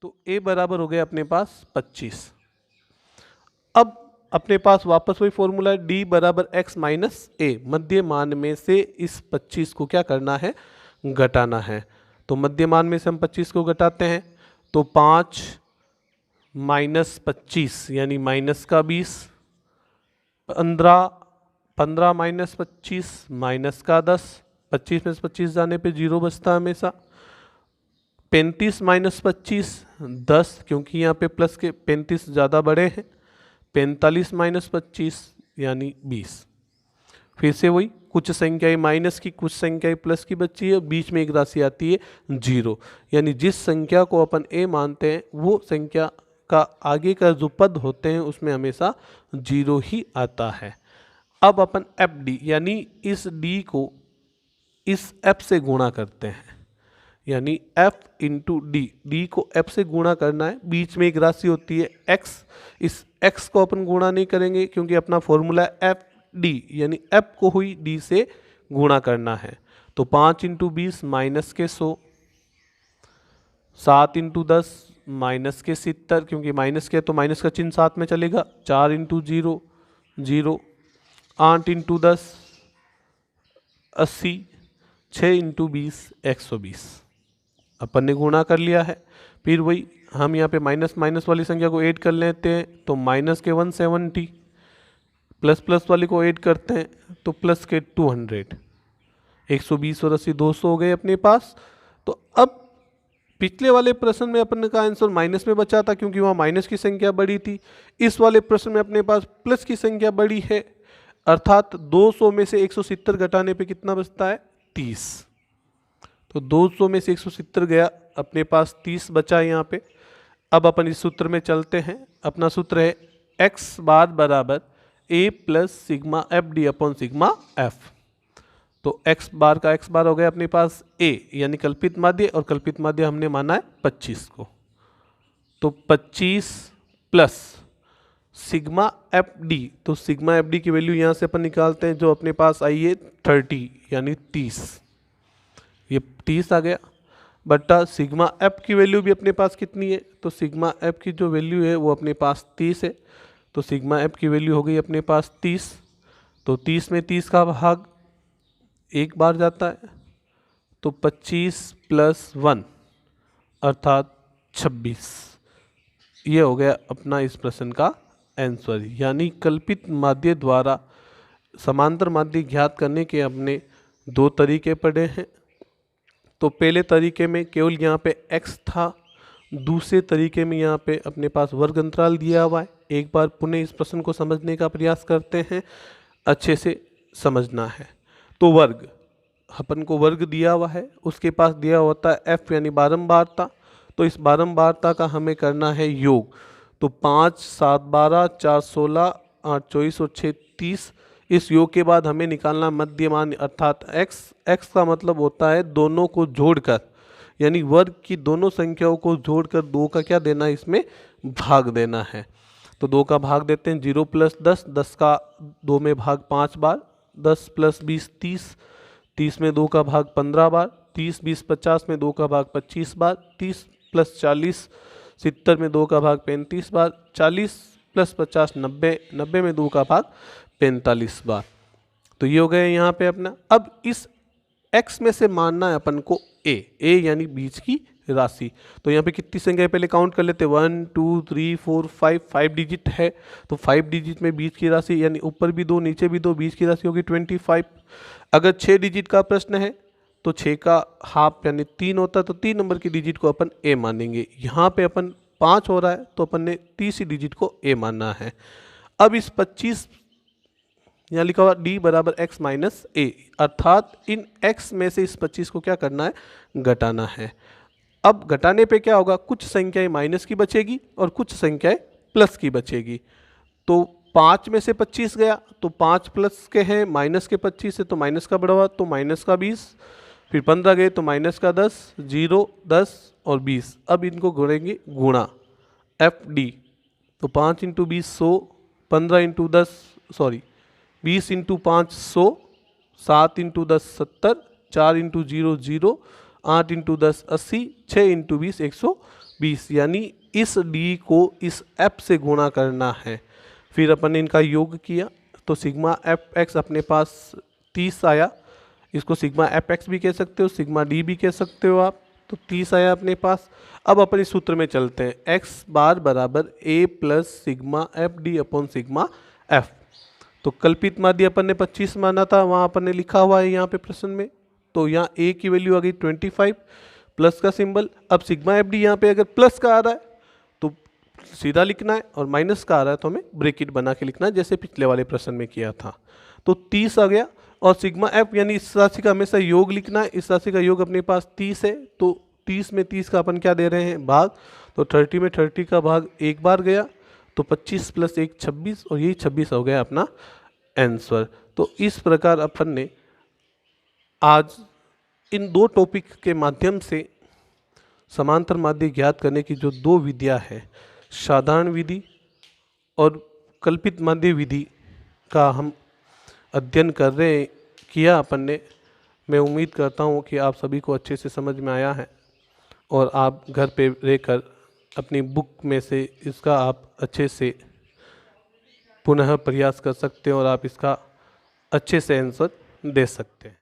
तो a बराबर हो गया अपने पास 25। अब अपने पास वापस वही फॉर्मूला है, d बराबर x माइनस a, मध्य मान में से इस 25 को क्या करना है, घटाना है। तो मध्य मान में से हम 25 को घटाते हैं तो 5 माइनस 25 यानी माइनस का 20, 15 माइनस 25 माइनस का 10, 25 में से 25 जाने पे 0 बचता हमेशा। 35 माइनस 25 10, क्योंकि यहाँ पे प्लस के 35 ज़्यादा बड़े हैं। 45 माइनस 25 यानी 20। फिर से वही, कुछ संख्याएं माइनस की कुछ संख्याएं प्लस की बची है, बीच में एक राशि आती है 0, यानी जिस संख्या को अपन a मानते हैं वो संख्या का आगे का जो पद होते हैं उसमें हमेशा 0 ही आता है। अब अपन fd यानी इस d को इस f से गुणा करते हैं, यानी f इंटू डी को f से गुणा करना है। बीच में एक राशि होती है x, इस x को अपन गुणा नहीं करेंगे क्योंकि अपना फॉर्मूला है f d, यानी f को हुई d से गुणा करना है। तो 5 इंटू 20 माइनस के 100, 7 इंटू 10 माइनस के 70, क्योंकि माइनस के तो माइनस का चिन्ह साथ में चलेगा। 4 इंटू 0 0, 8 इंटू 10 80, 6 इंटू 20 120। अपन ने गुणा कर लिया है। फिर वही हम यहाँ पे माइनस माइनस वाली संख्या को ऐड कर लेते हैं तो माइनस के 170, प्लस प्लस वाली को ऐड करते हैं तो प्लस के 200, 120 और 80 200 हो गए अपने पास। तो अब पिछले वाले प्रश्न में अपन का आंसर माइनस में बचा था क्योंकि वहाँ माइनस की संख्या बड़ी थी। इस वाले प्रश्न में अपने पास प्लस की संख्या बड़ी है, अर्थात 200 में से 170 घटाने पे कितना बचता है, 30। तो 200 में से 170 गया, अपने पास 30 बचा यहाँ पे। अब अपन इस सूत्र में चलते हैं। अपना सूत्र है x बार बराबर a plus sigma F D upon sigma F. तो x बार का x बार हो गया अपने पास a यानी कल्पित माध्य, और कल्पित माध्य हमने माना है 25 को। तो 25 प्लस सिग्मा एफ डी, तो सिग्मा एफ डी की वैल्यू यहाँ से अपन निकालते हैं जो अपने पास आई है 30 यानी 30, ये 30 आ गया, बटा सिग्मा एफ की वैल्यू भी अपने पास कितनी है, तो सिग्मा एफ की जो वैल्यू है वो अपने पास 30 है। तो सिग्मा एफ की वैल्यू हो गई अपने पास 30। तो 30 में 30 का भाग एक बार जाता है, तो 25 प्लस 1 अर्थात 26। ये हो गया अपना इस प्रश्न का आंसर। यानी कल्पित माध्य द्वारा समांतर माध्य ज्ञात करने के अपने दो तरीके पढ़े हैं। तो पहले तरीके में केवल यहाँ पे x था, दूसरे तरीके में यहाँ पे अपने पास वर्ग अंतराल दिया हुआ है। एक बार पुनः इस प्रश्न को समझने का प्रयास करते हैं, अच्छे से समझना है। तो वर्ग, अपन को वर्ग दिया हुआ है, उसके पास दिया होता है f यानी बारंबारता। तो इस बारंबारता का हमें करना है योग। तो 5 7 12 4 16 8 24 और 6 30। इस योग के बाद हमें निकालना मध्यमान अर्थात x। x का मतलब होता है दोनों को जोड़कर, यानी वर्ग की दोनों संख्याओं को जोड़कर 2 का क्या देना है, इसमें भाग देना है। तो 2 का भाग देते हैं, 0 प्लस 10, 10 का 2 में भाग 5 बार, 10 प्लस 20 30, 30 में 2 का भाग 15 बार, 30 20 50 में 2 का भाग 25 बार, 30 प्लस 40 70 में 2 का भाग 35 बार, 40 प्लस 50 90, 90 में 2 का भाग 45 बार। तो ये हो गए यहाँ पे अपना। अब इस x में से मानना है अपन को a यानी बीच की राशि। तो यहाँ पे कितनी संख्या पहले काउंट कर लेते हैं, 1 2 3 4 5, 5 डिजिट है। तो 5 डिजिट में बीच की राशि यानी ऊपर भी 2 नीचे भी 2, बीच की राशि होगी 25। अगर 6 डिजिट का प्रश्न है तो 6 का हाफ यानी 3 होता है, तो 3 नंबर की डिजिट को अपन a मानेंगे। यहाँ पे अपन 5 हो रहा है तो अपन ने तीसरी डिजिट को a मानना है। अब इस 25 यहाँ लिखा हुआ d बराबर x माइनस ए, अर्थात इन x में से इस 25 को क्या करना है, घटाना है। अब घटाने पे क्या होगा, कुछ संख्याएं माइनस की बचेगी और कुछ संख्याएं प्लस की बचेगी। तो 5 में से 25 गया तो 5 प्लस के हैं, माइनस के 25 है तो माइनस का बढ़ा हुआ तो माइनस का 20, फिर 15 गए तो माइनस का 10, 0 10 और 20। अब इनको गुणेंगे गुणा एफ डी। तो 5 into 20 100, 15 into 10 sorry 20 into 5 100, 7 into 10 70, 4 into 0 0, 8 into 10 80, 6 into 20 120, यानी इस d को इस f से गुणा करना है। फिर अपन ने इनका योग किया तो सिग्मा एफ एक्स अपने पास 30 आया, इसको सिग्मा एफ एक्स भी कह सकते हो, सिग्मा डी भी कह सकते हो आप, तो 30 आया अपने पास। अब अपन इस सूत्र में चलते हैं, एक्स बार बराबर A plus sigma F D upon sigma F. तो कल्पित माध्य अपन ने 25 माना था, वहाँ अपन ने लिखा हुआ है यहाँ पे प्रश्न में, तो यहाँ ए की वैल्यू आ गई 25 प्लस का सिंबल। अब सिग्मा एफ डी यहाँ पे अगर प्लस का आ रहा है तो सीधा लिखना है, और माइनस का आ रहा है तो हमें ब्रैकेट बना के लिखना है, जैसे पिछले वाले प्रश्न में किया था। तो 30 आ गया, और सिग्मा एफ यानी इस राशि का हमेशा योग लिखना है, इस राशि का योग अपने पास 30 है, तो 30 में 30 का अपन क्या दे रहे हैं, भाग। तो 30 में 30 का भाग एक बार गया, तो 25 प्लस 1 26, और यही 26 हो गया अपना आंसर। तो इस प्रकार अपन ने आज इन दो टॉपिक के माध्यम से समांतर माध्य ज्ञात करने की जो दो विधियाँ है, साधारण विधि और कल्पित माध्य विधि का हम अध्ययन कर रहे किया अपन ने। मैं उम्मीद करता हूँ कि आप सभी को अच्छे से समझ में आया है, और आप घर पे रहकर अपनी बुक में से इसका आप अच्छे से पुनः प्रयास कर सकते हैं, और आप इसका अच्छे से आंसर दे सकते हैं।